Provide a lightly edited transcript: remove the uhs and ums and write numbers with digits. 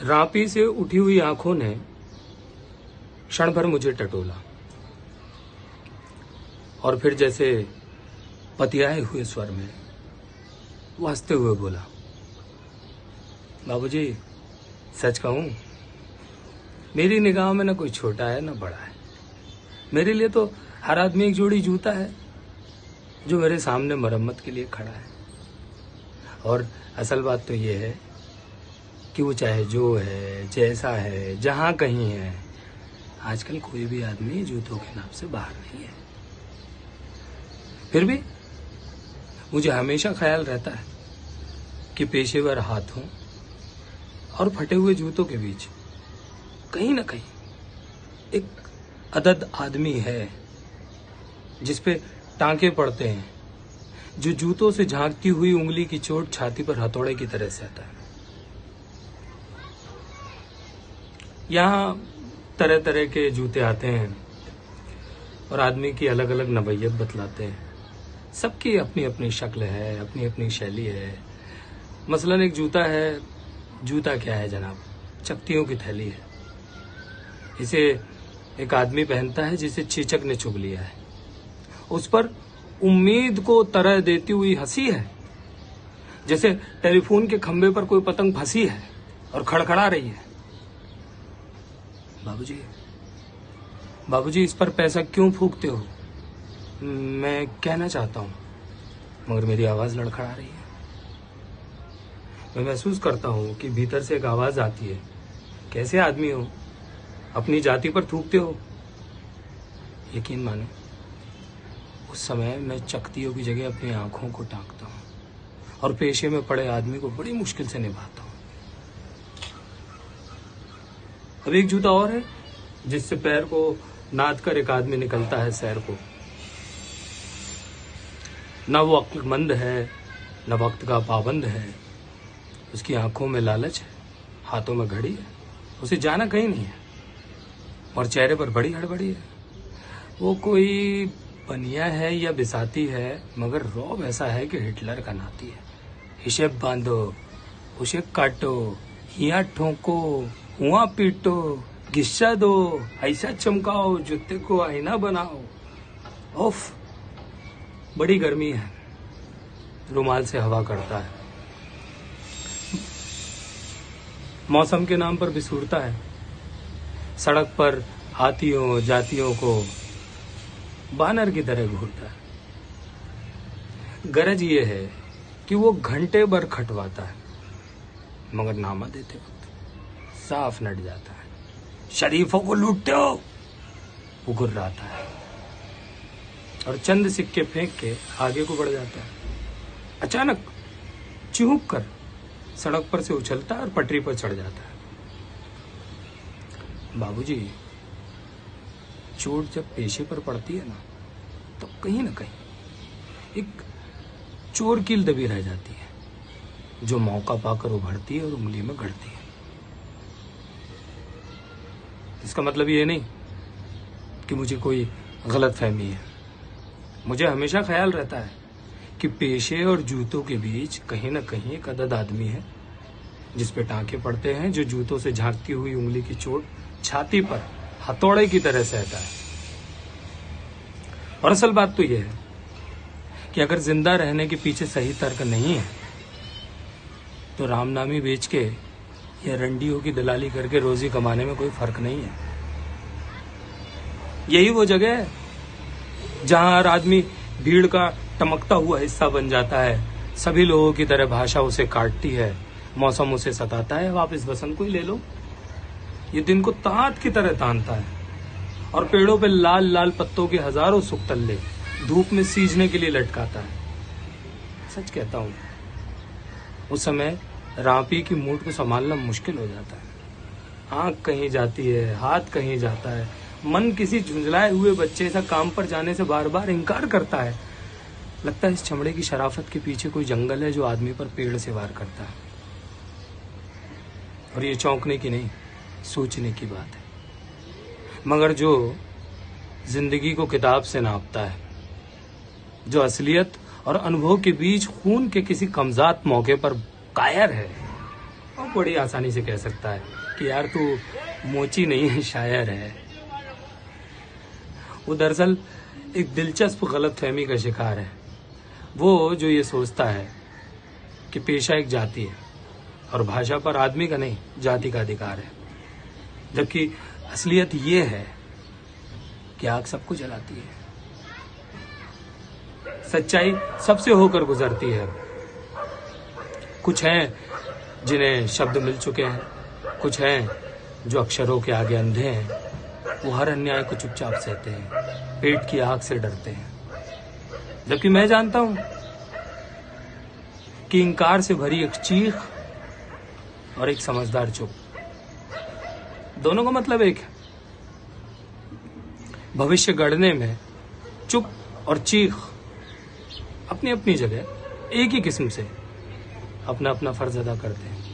रापी से उठी हुई आंखों ने क्षण भर मुझे टटोला और फिर जैसे पतियाए हुए स्वर में वो हंसते हुए बोला, बाबूजी सच कहूं, मेरी निगाह में न कोई छोटा है न बड़ा है। मेरे लिए तो हर आदमी एक जोड़ी जूता है जो मेरे सामने मरम्मत के लिए खड़ा है। और असल बात तो ये है कि वो चाहे जो है, जैसा है, जहां कहीं है, आजकल कोई भी आदमी जूतों के नाप से बाहर नहीं है। फिर भी मुझे हमेशा ख्याल रहता है कि पेशेवर हाथों और फटे हुए जूतों के बीच कहीं ना कहीं एक अदद आदमी है जिसपे टांके पड़ते हैं, जो जूतों से झांकती हुई उंगली की चोट छाती पर हथौड़े की तरह सहता है। यहाँ तरह तरह के जूते आते हैं और आदमी की अलग अलग नवैयत बतलाते हैं। सबकी अपनी अपनी शक्ल है, अपनी अपनी शैली है। मसलन एक जूता है, जूता क्या है जनाब, चकतियों की थैली है। इसे एक आदमी पहनता है जिसे चेचक ने चुभ लिया है। उस पर उम्मीद को तरह देती हुई हंसी है, जैसे टेलीफोन के खंभे पर कोई पतंग फंसी है और खड़खड़ा रही है। बाबूजी इस पर पैसा क्यों फूकते हो, मैं कहना चाहता हूं, मगर मेरी आवाज लड़खड़ा रही है। मैं महसूस करता हूं कि भीतर से एक आवाज आती है, कैसे आदमी हो, अपनी जाति पर थूकते हो। यकीन माने उस समय मैं चकतियों की जगह अपनी आंखों को ताकता हूं और पेशे में पड़े आदमी को बड़ी मुश्किल से निभाता हूं। अब एक जूता और है जिससे पैर को नाद कर एक आदमी निकलता है सैर को। न वो अक्लमंद है, न वक्त का पाबंद है। उसकी आंखों में लालच है, हाथों में घड़ी है, उसे जाना कहीं नहीं है और चेहरे पर बड़ी हड़बड़ी है। वो कोई बनिया है या बिसाती है, मगर रौब ऐसा है कि हिटलर का नाती है। हिशेब बांधो, उसे काटो, हिया ठोको, हुआ पीटो, गिस्सा दो, ऐसा चमकाओ, जूते को आईना बनाओ। ओफ, बड़ी गर्मी है। रुमाल से हवा करता है। मौसम के नाम पर बिसूरता है। सड़क पर हाथियों जातियों को बानर की तरह घूरता है। गरज ये है कि वो घंटे भर खटवाता है, मगर नामा देते वक्त साफ नट जाता है। शरीफों को लूटते हो, वो गुर्राता है और चंद सिक्के फेंक के आगे को बढ़ जाता है। अचानक चिहुक कर सड़क पर से उछलता है और पटरी पर चढ़ जाता है। बाबूजी, चोट जब पेशे पर पड़ती है ना, तो कहीं ना कहीं एक चोर कील दबी रह जाती है जो मौका पाकर उभरती है और उंगली में गड़ती है। इसका मतलब ये नहीं कि मुझे कोई गलत फहमी है। मुझे हमेशा ख्याल रहता है कि पेशे और जूतों के बीच कहीं ना कहीं एक अदद आदमी है जिस पे टांके पड़ते हैं, जो जूतों से झांकती हुई उंगली की चोट छाती पर हथौड़े की तरह सहता है। और असल बात तो यह है कि अगर जिंदा रहने के पीछे सही तर्क नहीं है तो रामनामी बेच के या रंडियों की दलाली करके रोजी कमाने में कोई फर्क नहीं है। यही वो जगह है जहां हर आदमी भीड़ का टमकता हुआ हिस्सा बन जाता है। सभी लोगों की तरह भाषा उसे काटती है, मौसम उसे सताता है। वापस बसंत को ही ले लो, ये दिन को तांत की तरह तानता है और पेड़ों पे लाल लाल पत्तों के हजारों सुक्तल्ले धूप में सींचने के लिए लटकाता है। सच कहता हूं, उस समय रापी की मूड को संभालना मुश्किल हो जाता है। आंख कहीं जाती है, हाथ कहीं जाता है, मन किसी झुंझलाए हुए बच्चे सा काम पर जाने से बार बार इनकार करता है। लगता है इस चमड़े की शराफत के पीछे कोई जंगल है जो आदमी पर पेड़ से वार करता है। और ये चौंकने की नहीं, सोचने की बात है। मगर जो जिंदगी को किताब से नापता है, जो असलियत और अनुभव के बीच खून के किसी कमजात मौके पर कायर है वो बड़ी आसानी से कह सकता है कि यार तू मोची नहीं है, शायर है। वो दरअसल एक दिलचस्प गलतफहमी का शिकार है। वो जो ये सोचता है कि पेशा एक जाति है और भाषा पर आदमी का नहीं, जाति का अधिकार है, जबकि असलियत ये है कि आग सबको जलाती है। सच्चाई सबसे होकर गुजरती है। कुछ हैं जिन्हें शब्द मिल चुके हैं, कुछ हैं जो अक्षरों के आगे अंधे हैं। वो हर अन्याय को चुपचाप सहते हैं, पेट की आग से डरते हैं। जबकि मैं जानता हूं कि इंकार से भरी एक चीख और एक समझदार चुप, दोनों का मतलब एक है। भविष्य गढ़ने में चुप और चीख अपनी अपनी जगह एक ही किस्म से अपना अपना फर्ज अदा करते हैं।